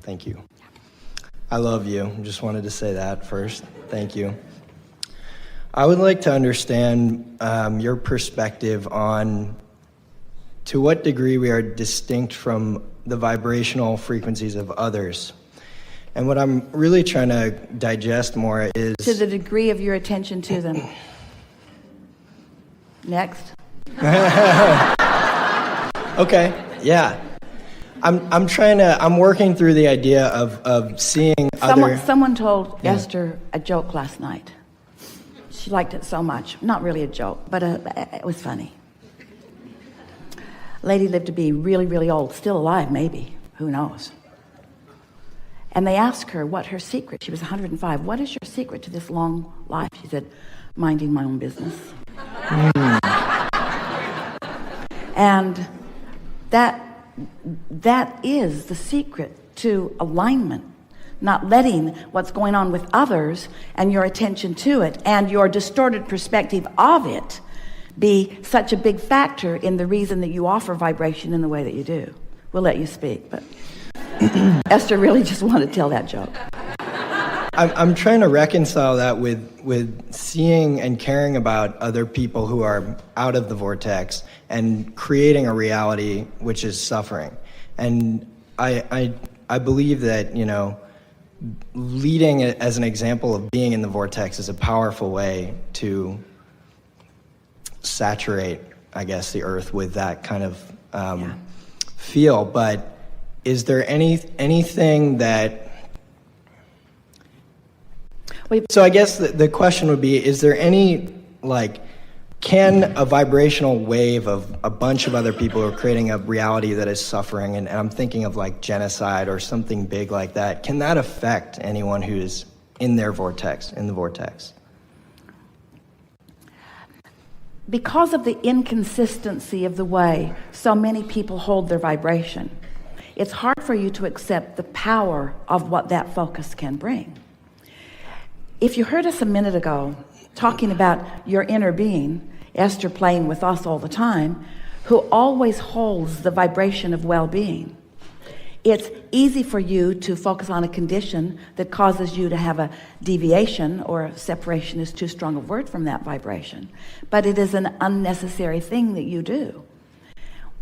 Thank you. I love you. Just wanted to say that first. Thank you. I would like to understand your perspective on to what degree we are distinct from the vibrational frequencies of others. And what I'm really trying to digest more is... To the degree of your attention to them. Next. Okay, yeah. I'm working through the idea of seeing Someone told Esther a joke last night. She liked it so much. Not really a joke, but it was funny. Lady lived to be really, really old, still alive, maybe. Who knows? And they asked her what her secret. She was 105. What is your secret to this long life? She said, minding my own business. And that is the secret to alignment. Not letting what's going on with others and your attention to it and your distorted perspective of it be such a big factor in the reason that you offer vibration in the way that you do. We'll let you speak, but Esther really just wanted to tell that joke. I'm trying to reconcile that with seeing and caring about other people who are out of the vortex and creating a reality which is suffering. And I believe that, leading as an example of being in the vortex is a powerful way to saturate, I guess, the earth with that kind of feel. But is there anything that... So I guess the question would be, is there any, can a vibrational wave of a bunch of other people who are creating a reality that is suffering, and I'm thinking of genocide or something big like that, can that affect anyone who's in the vortex? Because of the inconsistency of the way so many people hold their vibration, it's hard for you to accept the power of what that focus can bring. If you heard us a minute ago talking about your inner being, Esther playing with us all the time, who always holds the vibration of well-being, it's easy for you to focus on a condition that causes you to have a deviation, or separation is too strong a word, from that vibration. But it is an unnecessary thing that you do.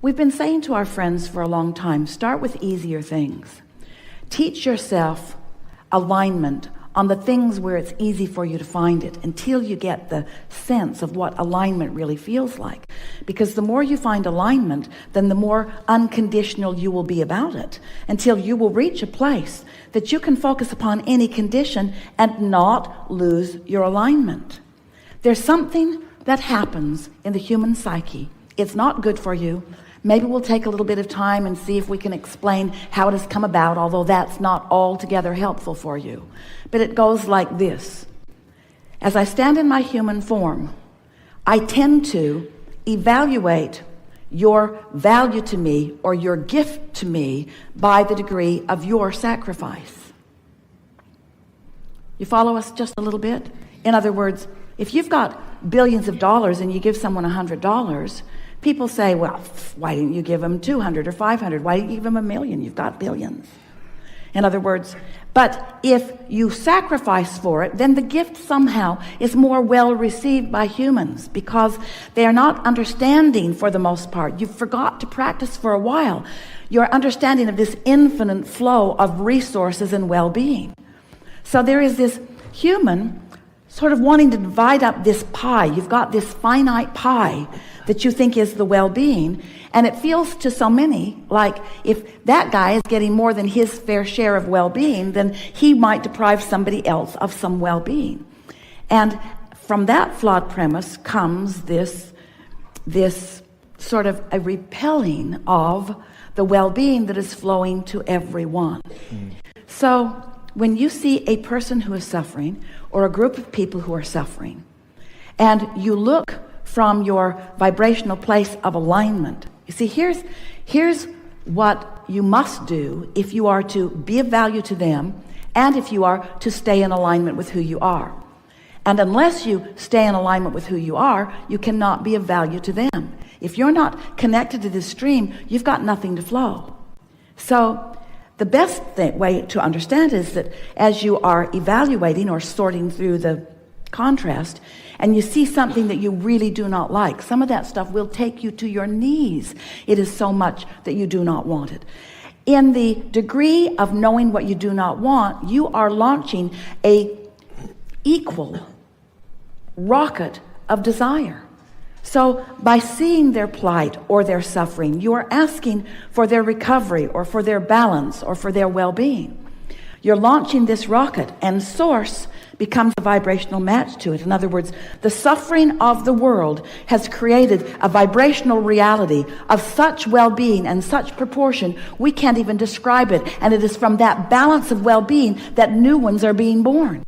We've been saying to our friends for a long time, start with easier things. Teach yourself alignment on the things where it's easy for you to find it, until you get the sense of what alignment really feels like. Because the more you find alignment, then the more unconditional you will be about it, until you will reach a place that you can focus upon any condition and not lose your alignment. There's something that happens in the human psyche. It's not good for you. Maybe we'll take a little bit of time and see if we can explain how it has come about, although that's not altogether helpful for you. But it goes like this. As I stand in my human form, I tend to evaluate your value to me, or your gift to me, by the degree of your sacrifice. You follow us just a little bit? In other words, if you've got billions of dollars and you give someone $100, people say, well, why didn't you give them 200 or 500? Why didn't you give them $1 million? You've got billions. In other words, but if you sacrifice for it, then the gift somehow is more well received by humans, because they are not understanding, for the most part. You forgot to practice for a while your understanding of this infinite flow of resources and well-being. So there is this human sort of wanting to divide up this pie. You've got this finite pie that you think is the well-being, and it feels to so many like if that guy is getting more than his fair share of well-being, then he might deprive somebody else of some well-being. And from that flawed premise comes this sort of a repelling of the well-being that is flowing to everyone. So when you see a person who is suffering, or a group of people who are suffering, and you look from your vibrational place of alignment, you see, here's what you must do if you are to be of value to them, and if you are to stay in alignment with who you are. And unless you stay in alignment with who you are, you cannot be of value to them. If you're not connected to this stream, you've got nothing to flow. So the best way to understand is that as you are evaluating or sorting through the contrast, and you see something that you really do not like, some of that stuff will take you to your knees. It is so much that you do not want it. In the degree of knowing what you do not want, you are launching a equal rocket of desire. So by seeing their plight or their suffering, you are asking for their recovery or for their balance or for their well-being. You're launching this rocket, and source becomes a vibrational match to it. In other words, the suffering of the world has created a vibrational reality of such well-being and such proportion we can't even describe it. And it is from that balance of well-being that new ones are being born.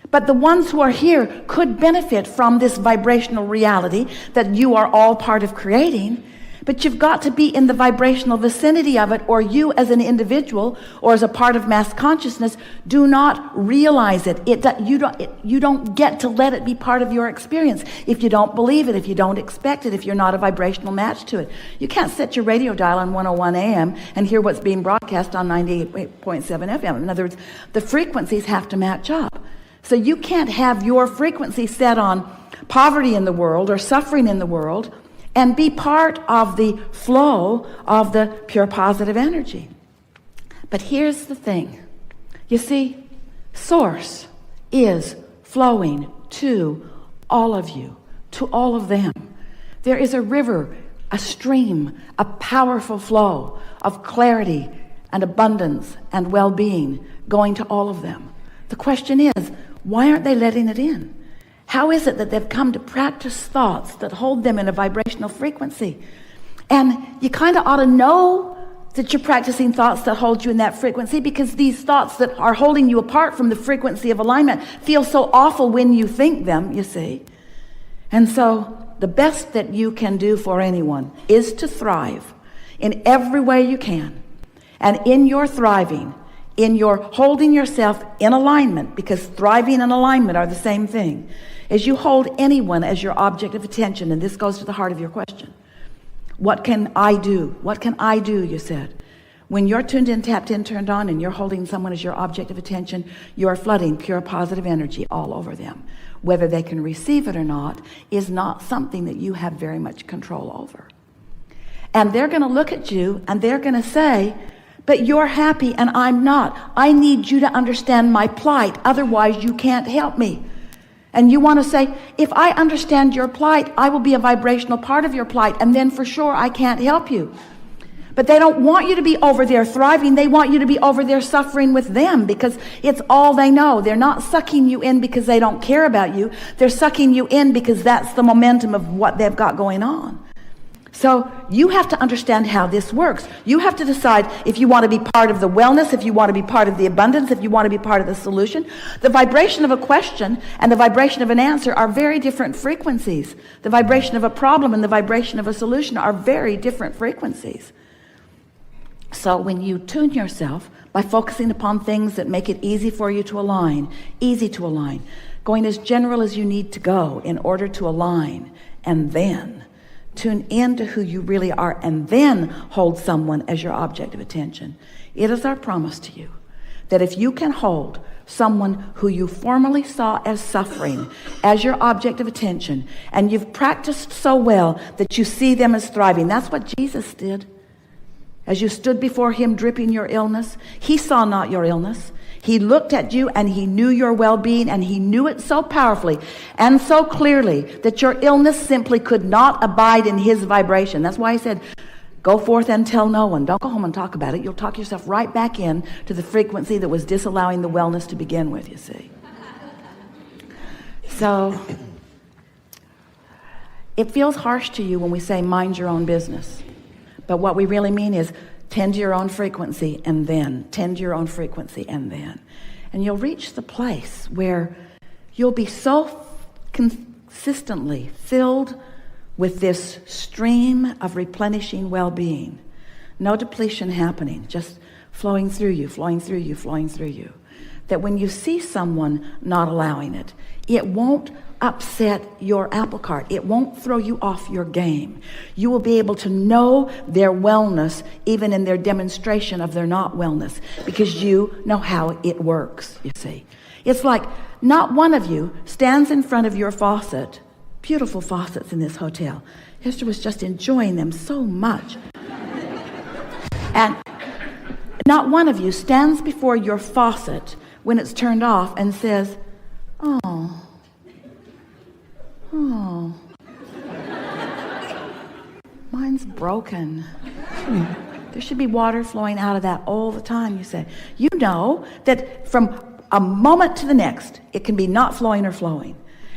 But the ones who are here could benefit from this vibrational reality that you are all part of creating. But you've got to be in the vibrational vicinity of it, or you as an individual or as a part of mass consciousness do not realize it. You don't get to let it be part of your experience if you don't believe it, if you don't expect it, if you're not a vibrational match to it. You can't set your radio dial on 101 AM and hear what's being broadcast on 98.7 FM. In other words, the frequencies have to match up. So you can't have your frequency set on poverty in the world or suffering in the world and be part of the flow of the pure positive energy. But here's the thing. You see, source is flowing to all of you, to all of them. There is a river, a stream, a powerful flow of clarity and abundance and well-being going to all of them. The question is, why aren't they letting it in? How is it that they've come to practice thoughts that hold them in a vibrational frequency? And you kind of ought to know that you're practicing thoughts that hold you in that frequency, because these thoughts that are holding you apart from the frequency of alignment feel so awful when you think them, you see. And so the best that you can do for anyone is to thrive in every way you can. And in your thriving, in your holding yourself in alignment, because thriving and alignment are the same thing, as you hold anyone as your object of attention. And this goes to the heart of your question. What can I do? What can I do, you said. When you're tuned in, tapped in, turned on, and you're holding someone as your object of attention, you are flooding pure positive energy all over them. Whether they can receive it or not is not something that you have very much control over. And they're going to look at you and they're going to say, but you're happy and I'm not. I need you to understand my plight. Otherwise, you can't help me. And you want to say, if I understand your plight, I will be a vibrational part of your plight, and then for sure I can't help you. But they don't want you to be over there thriving. They want you to be over there suffering with them, because it's all they know. They're not sucking you in because they don't care about you. They're sucking you in because that's the momentum of what they've got going on. So you have to understand how this works. You have to decide if you want to be part of the wellness, if you want to be part of the abundance, if you want to be part of the solution. The vibration of a question and the vibration of an answer are very different frequencies. The vibration of a problem and the vibration of a solution are very different frequencies. So when you tune yourself by focusing upon things that make it easy for you to align, going as general as you need to go in order to align, and then tune into who you really are, and then hold someone as your object of attention. It is our promise to you that if you can hold someone who you formerly saw as suffering as your object of attention, and you've practiced so well that you see them as thriving. That's what Jesus did. As you stood before him dripping your illness, he saw not your illness. He looked at you and he knew your well-being, and he knew it so powerfully and so clearly that your illness simply could not abide in his vibration. That's why he said, go forth and tell no one. Don't go home and talk about it. You'll talk yourself right back in to the frequency that was disallowing the wellness to begin with, you see. So it feels harsh to you when we say mind your own business. But what we really mean is tend to your own frequency, and then tend to your own frequency, and then. And you'll reach the place where you'll be so consistently filled with this stream of replenishing well-being. No depletion happening, just flowing through you, flowing through you, flowing through you. that when you see someone not allowing it, it won't upset your apple cart. It won't throw you off your game. You will be able to know their wellness even in their demonstration of their not wellness, because you know how it works, you see. It's like not one of you stands in front of your faucet. Beautiful faucets in this hotel. Esther was just enjoying them so much. And not one of you stands before your faucet when it's turned off and says, oh, mine's broken. There should be water flowing out of that all the time, you say. You know that from a moment to the next, it can be not flowing or flowing.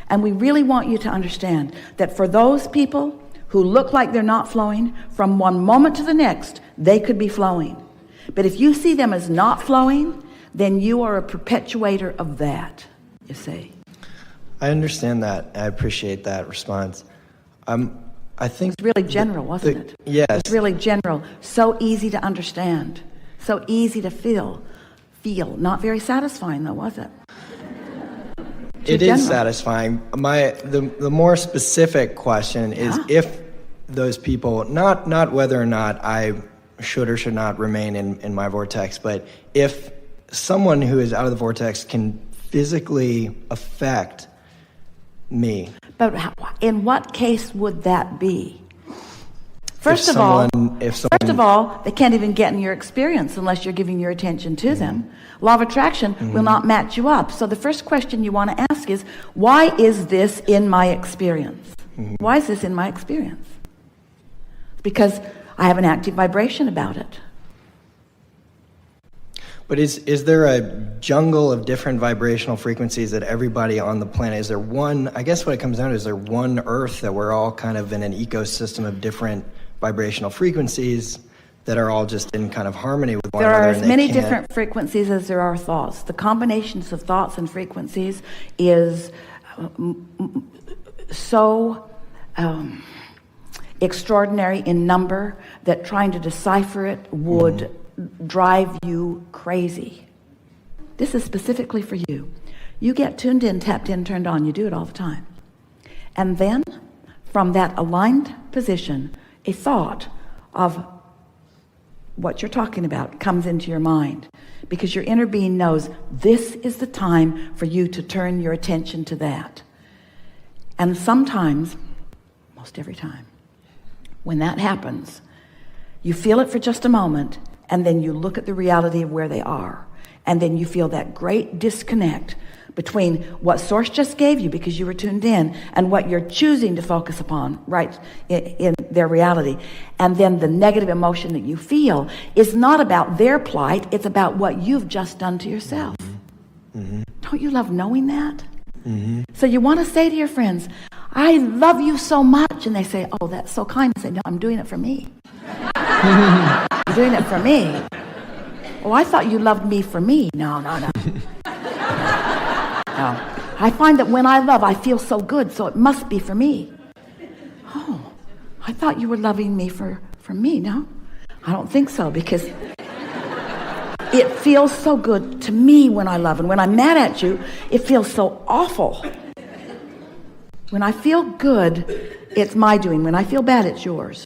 And we really want you to understand that for those people who look like they're not flowing, from one moment to the next, they could be flowing. But if you see them as not flowing, then you are a perpetuator of that, you see. I understand that. I appreciate that response. I think it's really general, wasn't it? Yes. It's really general. So easy to understand. So easy to feel. Not very satisfying, though, was it? It is satisfying. The more specific question is if those people, not whether or not I should or should not remain in my vortex, but if someone who is out of the vortex can physically affect me. But in what case would that be? First of all, they can't even get in your experience unless you're giving your attention to them. Law of attraction will not match you up. So the first question you want to ask is, why is this in my experience? Why is this in my experience? Because I have an active vibration about it. But is there a jungle of different vibrational frequencies that everybody on the planet, is there one, I guess what it comes down to, is there one Earth that we're all kind of in an ecosystem of different vibrational frequencies that are all just in kind of harmony with one another? There are as many different frequencies as there are thoughts. The combinations of thoughts and frequencies is so extraordinary in number that trying to decipher it would drive you crazy. This is specifically for you. You get tuned in, tapped in, turned on. You do it all the time. And then from that aligned position, a thought of what you're talking about comes into your mind, because your inner being knows this is the time for you to turn your attention to that. And sometimes, most every time, when that happens, you feel it for just a moment, and then you look at the reality of where they are, and then you feel that great disconnect between what source just gave you because you were tuned in and what you're choosing to focus upon right in their reality. And then the negative emotion that you feel is not about their plight, it's about what you've just done to yourself. Don't you love knowing that? So you want to say to your friends, I love you so much, and they say, oh, that's so kind. I say, no, I'm doing it for me. I'm doing it for me. Oh, I thought you loved me for me. No. I find that when I love, I feel so good, so it must be for me. Oh, I thought you were loving me for me. No, I don't think so, because it feels so good to me when I love. And when I'm mad at you, it feels so awful. When I feel good, it's my doing. When I feel bad, it's yours.